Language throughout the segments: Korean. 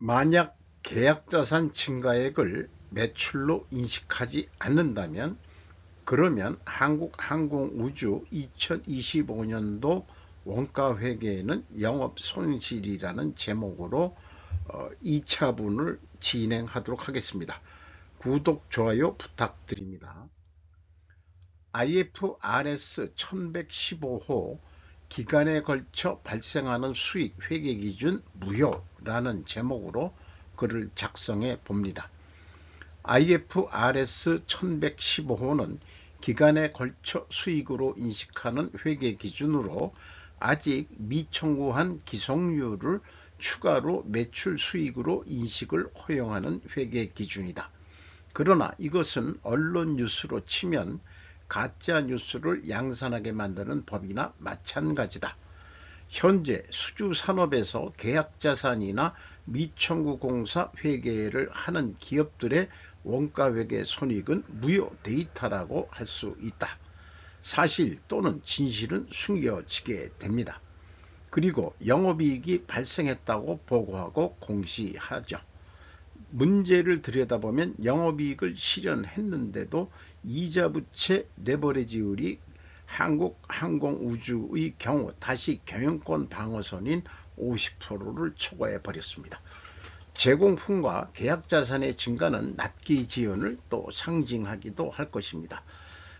만약 계약자산 증가액을 매출로 인식하지 않는다면 그러면 한국항공우주 2025년도 원가회계에는 영업손실이라는 제목으로 2차분을 진행하도록 하겠습니다. 구독, 좋아요 부탁드립니다. IFRS 1115호 기간에 걸쳐 발생하는 수익 회계기준 무효라는 제목으로 글을 작성해 봅니다. IFRS 1115호는 기간에 걸쳐 수익으로 인식하는 회계기준으로 아직 미청구한 기속료를 추가로 매출 수익으로 인식을 허용하는 회계기준이다. 그러나 이것은 언론 뉴스로 치면 가짜 뉴스를 양산하게 만드는 법이나 마찬가지다. 현재 수주산업에서 계약자산이나 미청구공사 회계를 하는 기업들의 원가회계 손익은 무효 데이터라고 할 수 있다. 사실 또는 진실은 숨겨지게 됩니다. 그리고 영업이익이 발생했다고 보고하고 공시하죠. 문제를 들여다보면 영업이익을 실현했는데도 이자부채 레버리지율이 한국항공우주의 경우 다시 경영권 방어선인 50%를 초과해 버렸습니다. 제공품과 계약자산의 증가는 납기 지연을 또 상징하기도 할 것입니다.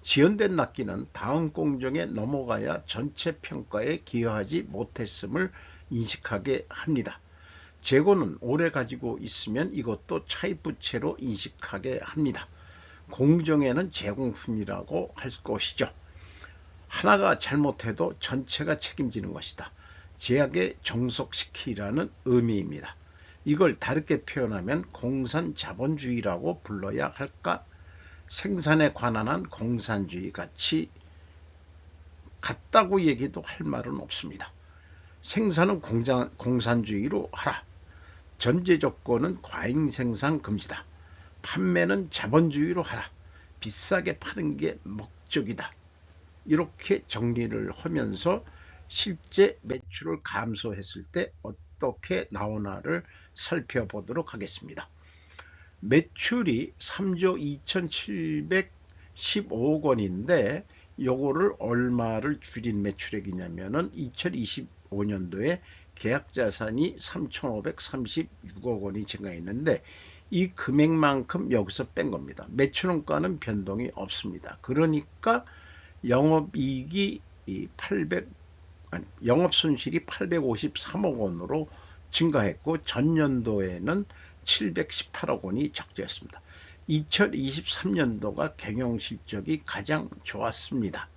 지연된 납기는 다음 공정에 넘어가야 전체 평가에 기여하지 못했음을 인식하게 합니다. 재고는 오래 가지고 있으면 이것도 차입부채로 인식하게 합니다. 공정에는 제공품이라고 할 것이죠. 하나가 잘못해도 전체가 책임지는 것이다. 제약에 종속시키라는 의미입니다. 이걸 다르게 표현하면 공산자본주의라고 불러야 할까? 생산에 관한 한 공산주의 같다고 얘기도 할 말은 없습니다. 생산은 공산주의로 하라. 전제 조건은 과잉 생산 금지다. 판매는 자본주의로 하라. 비싸게 파는 게 목적이다. 이렇게 정리를 하면서 실제 매출을 감소했을 때 어떻게 나오나를 살펴보도록 하겠습니다. 매출이 3조 2715억 원인데 요거를 얼마를 줄인 매출액이냐면은 2025년도에 계약자산이 3,536억 원이 증가했는데 이 금액만큼 여기서 뺀 겁니다. 매출원가는 변동이 없습니다. 그러니까 영업이익이 영업손실이 853억 원으로 증가했고 전년도에는 718억 원이 적자였습니다. 2023년도가 경영실적이 가장 좋았습니다.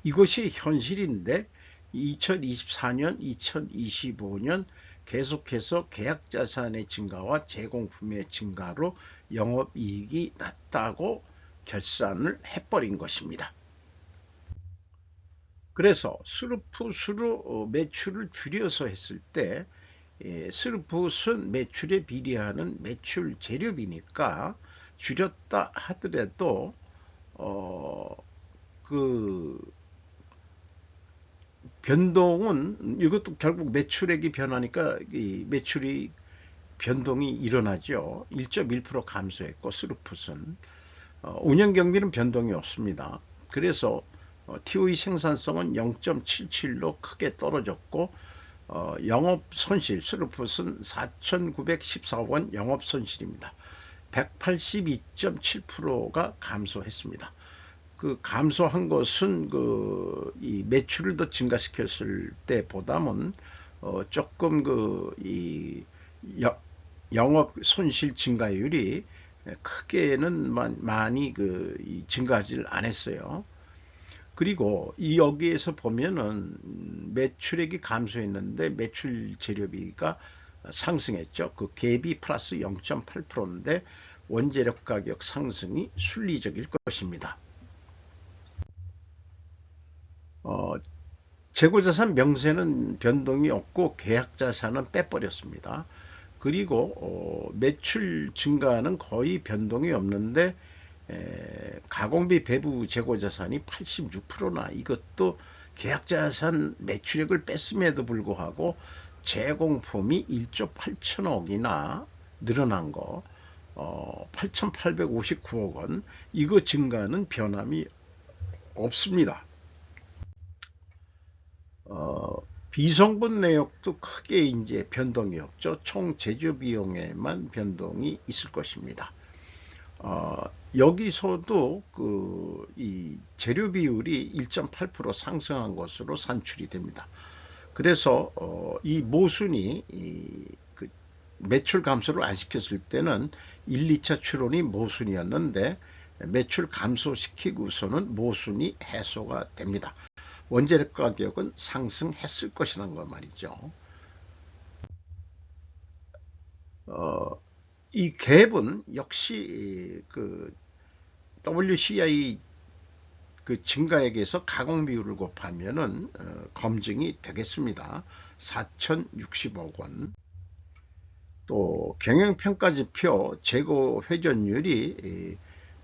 이것이 현실인데 2024년, 2025년 계속해서 계약자산의 증가와 제공품의 증가로 영업이익이 낮다고 결산을 해버린 것입니다. 그래서 스루풋으로 매출을 줄여서 했을 때 스루풋은 매출에 비례하는 매출 재료비니까 줄였다 하더라도 그 변동은 이것도 결국 매출액이 변하니까 이 매출이 변동이 일어나죠. 1.1% 감소했고 스루풋은 운영경비는 변동이 없습니다. 그래서 TOE 생산성은 0.77로 크게 떨어졌고 영업손실 스루풋은 4,914억 원 영업손실입니다. 182.7%가 감소했습니다. 그 감소한 것은 이 매출을 더 증가시켰을 때보다는 조금 이 영업 손실 증가율이 크게는 많이 증가하지 않았어요. 그리고 여기에서 보면은 매출액이 감소했는데 매출 재료비가 상승했죠. 그 갭이 플러스 0.8%인데 원재료 가격 상승이 순리적일 것입니다. 재고자산 명세는 변동이 없고 계약자산은 빼버렸습니다. 그리고 매출 증가는 거의 변동이 없는데 가공비 배부 재고자산이 86%나 이것도 계약자산 매출액을 뺐음에도 불구하고 재공품이 1조 8천억이나 늘어난 거, 8,859억 원, 이거 증가는 변함이 없습니다. 비성분 내역도 크게 이제 변동이 없죠. 총 제조 비용에만 변동이 있을 것입니다. 여기서도 이 재료 비율이 1.8% 상승한 것으로 산출이 됩니다. 그래서 이 모순이 그 매출 감소를 안 시켰을 때는 1, 2차 추론이 모순이었는데 매출 감소시키고서는 모순이 해소가 됩니다. 원재료 가격은 상승했을 것이라는 거 말이죠. 이 갭은 역시 그 WCI 그 증가액에서 가공 비율을 곱하면은 검증이 되겠습니다. 4,060억 원. 또 경영평가지표 재고 회전율이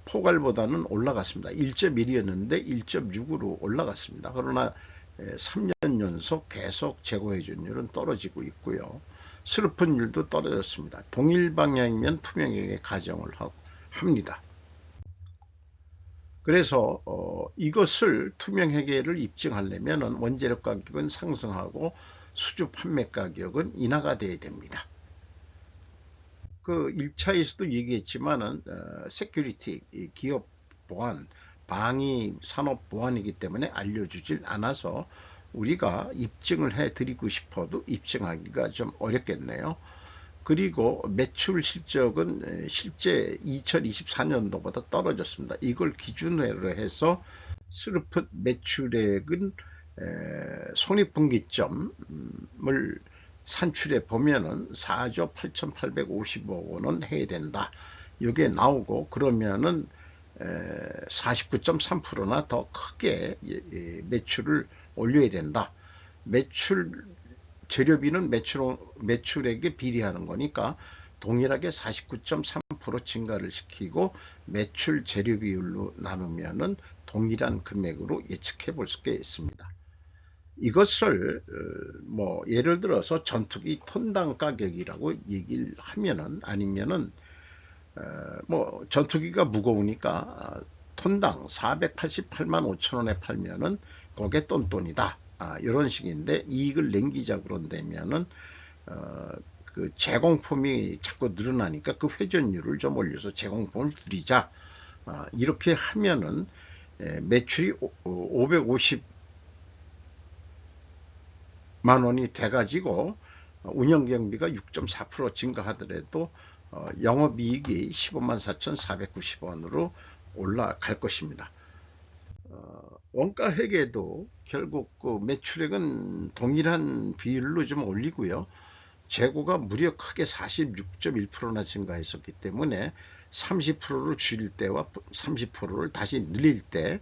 포괄보다는 올라갔습니다. 1.1이었는데 1.6으로 올라갔습니다. 그러나 3년 연속 계속 재고 회전율은 떨어지고 있고요. 슬픈율도 떨어졌습니다. 동일 방향이면 투명하게 가정을 합니다. 그래서 이것을 투명회계를 입증하려면 원재료 가격은 상승하고 수주 판매 가격은 인하가 돼야 됩니다. 그 1차에서도 얘기했지만은 세큐리티, 기업 보안, 방위 산업 보안이기 때문에 알려주질 않아서 우리가 입증을 해드리고 싶어도 입증하기가 좀 어렵겠네요. 그리고 매출 실적은 실제 2024년도보다 떨어졌습니다. 이걸 기준으로 해서 스루풋 매출액은 손익분기점을 산출해 보면은 4조 8,850억 원은 해야 된다. 이게 나오고 그러면은 49.3%나 더 크게 매출을 올려야 된다. 재료비는 매출액에 비례하는 거니까 동일하게 49.3% 증가를 시키고 매출 재료 비율로 나누면은 동일한 금액으로 예측해 볼 수가 있습니다. 이것을 뭐 예를 들어서 전투기 톤당 가격이라고 얘기를 하면은 아니면은 뭐 전투기가 무거우니까 톤당 488만 5천 원에 팔면은 그게 똔똔이다. 이런 식인데 이익을 남기자 그런다면은 그 제공품이 자꾸 늘어나니까 그 회전율을 좀 올려서 제공품을 줄이자. 이렇게 하면은 매출이 550만 원이 돼가지고 운영경비가 6.4% 증가하더라도 영업이익이 15만 4,490원으로 올라갈 것입니다. 원가 회계도 결국 그 매출액은 동일한 비율로 좀 올리고요. 재고가 무려 크게 46.1%나 증가했었기 때문에 30%를 줄일 때와 30%를 다시 늘릴 때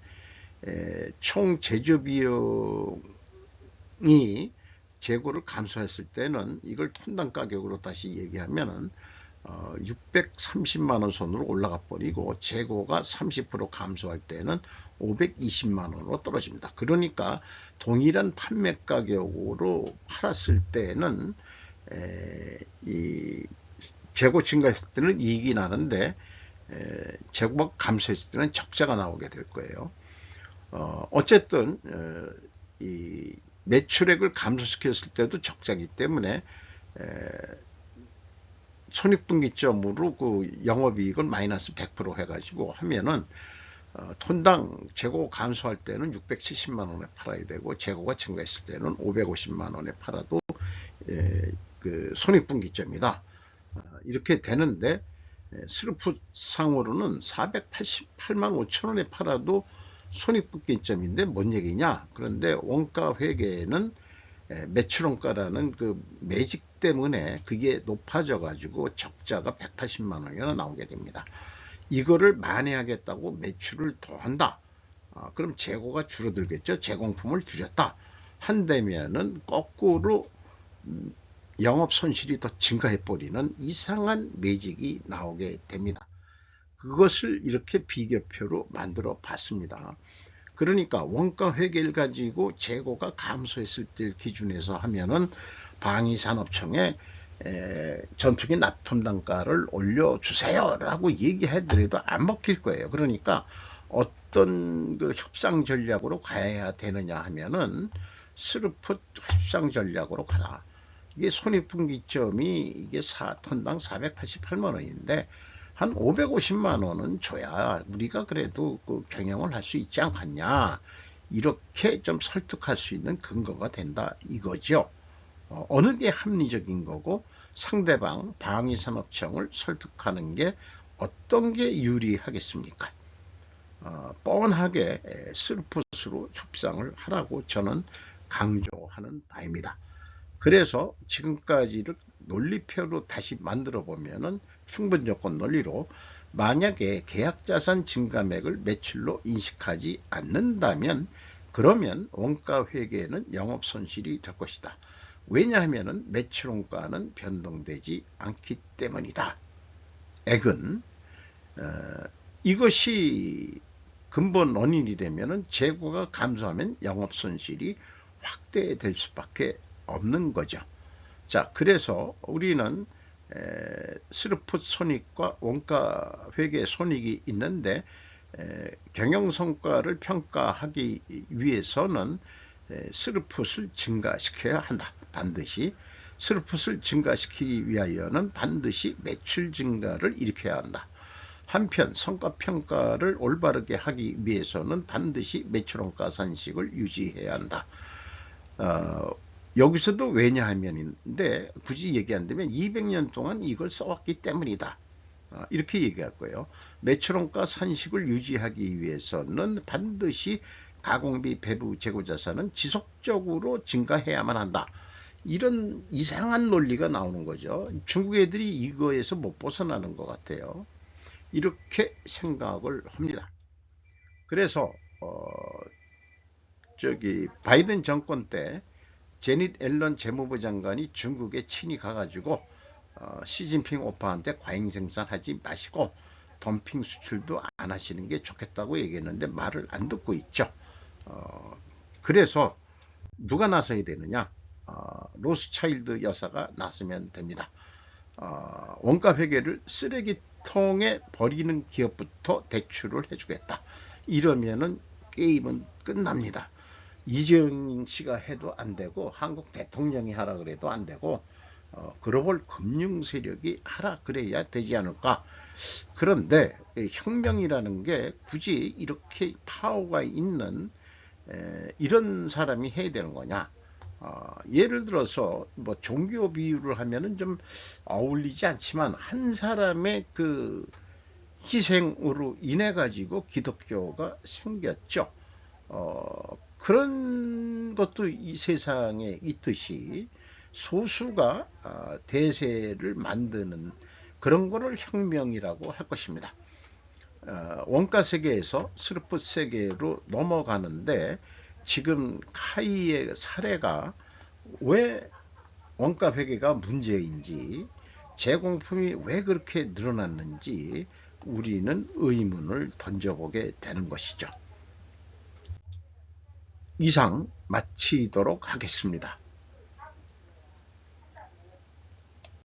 총 제조 비용이 재고를 감소했을 때는 이걸 톤당 가격으로 다시 얘기하면은 630만 원 선으로 올라가 버리고 재고가 30% 감소할 때는 520만 원으로 떨어집니다. 그러니까 동일한 판매 가격으로 팔았을 때는 이 재고 증가했을 때는 이익이 나는데 재고가 감소했을 때는 적자가 나오게 될 거예요. 어쨌든 이 매출액을 감소시켰을 때도 적자이기 때문에 손익분기점으로 그 영업이익을 마이너스 100% 해가지고 하면은 톤당 재고 감소할 때는 670만 원에 팔아야 되고 재고가 증가했을 때는 550만 원에 팔아도 그 손익분기점이다. 이렇게 되는데 스루풋 상으로는 488만 5천 원에 팔아도 손익분기점인데 뭔 얘기냐? 그런데 원가 회계는 매출원가라는 그 매직 때문에 그게 높아져 가지고 적자가 180만 원이나 나오게 됩니다. 이거를 만회하겠다고 매출을 더 한다. 그럼 재고가 줄어들겠죠. 제공품을 줄였다 한다면은 거꾸로 영업 손실이 더 증가해 버리는 이상한 매직이 나오게 됩니다. 그것을 이렇게 비교표로 만들어 봤습니다. 그러니까 원가 회계를 가지고 재고가 감소했을 때 기준에서 하면은 방위산업청에 전투기 납품 단가를 올려주세요 라고 얘기하더라도 안 먹힐 거예요. 그러니까 어떤 그 협상 전략으로 가야 되느냐 하면은 스루풋 협상 전략으로 가라. 이게 손익분기점이 이게 4톤당 488만 원인데 한 550만 원은 줘야 우리가 그래도 그 경영을 할 수 있지 않겠냐, 이렇게 좀 설득할 수 있는 근거가 된다 이거죠. 어느 게 합리적인 거고 상대방 방위산업청을 설득하는 게 어떤 게 유리하겠습니까? 뻔하게 스루풋으로 협상을 하라고 저는 강조하는 바입니다. 그래서 지금까지를 논리표로 다시 만들어 보면은 충분조건 논리로 만약에 계약자산 증가액을 매출로 인식하지 않는다면 그러면 원가회계는 영업손실이 될 것이다. 왜냐하면 매출원가는 변동되지 않기 때문이다. 액은 이것이 근본 원인이 되면 재고가 감소하면 영업손실이 확대될 수밖에 없는 거죠. 자, 그래서 우리는 스루풋 손익과 원가 회계 손익이 있는데 경영성과를 평가하기 위해서는 스루풋을 증가시켜야 한다. 반드시 스루풋을 증가시키기 위하여는 반드시 매출 증가를 일으켜야 한다. 한편 성과평가를 올바르게 하기 위해서는 반드시 매출원가 산식을 유지해야 한다. 여기서도 왜냐하면인데 굳이 얘기한다면 200년 동안 이걸 써왔기 때문이다. 이렇게 얘기할 거예요. 매출원가 산식을 유지하기 위해서는 반드시 가공비, 배부, 재고자산은 지속적으로 증가해야만 한다. 이런 이상한 논리가 나오는 거죠. 중국 애들이 이거에서 못 벗어나는 것 같아요. 이렇게 생각을 합니다. 그래서 바이든 정권 때 제닛 앨런 재무부 장관이 중국에 친히 가가지고 시진핑 오빠한테 과잉 생산하지 마시고 덤핑 수출도 안 하시는 게 좋겠다고 얘기했는데 말을 안 듣고 있죠. 그래서 누가 나서야 되느냐? 로스차일드 여사가 나서면 됩니다. 원가 회계를 쓰레기통에 버리는 기업부터 대출을 해주겠다. 이러면은 게임은 끝납니다. 이재용 씨가 해도 안 되고 한국 대통령이 하라 그래도 안 되고 글로벌 금융 세력이 하라 그래야 되지 않을까. 그런데 혁명이라는 게 굳이 이렇게 파워가 있는 이런 사람이 해야 되는 거냐. 예를 들어서 뭐 종교 비유를 하면은 좀 어울리지 않지만 한 사람의 그 희생으로 인해 가지고 기독교가 생겼죠. 그런 것도 이 세상에 있듯이 소수가 대세를 만드는 그런 거를 혁명이라고 할 것입니다. 원가 세계에서 스루풋 세계로 넘어가는데 지금 카이의 사례가 왜 원가 회계가 문제인지, 제공품이 왜 그렇게 늘어났는지 우리는 의문을 던져보게 되는 것이죠. 이상 마치도록 하겠습니다.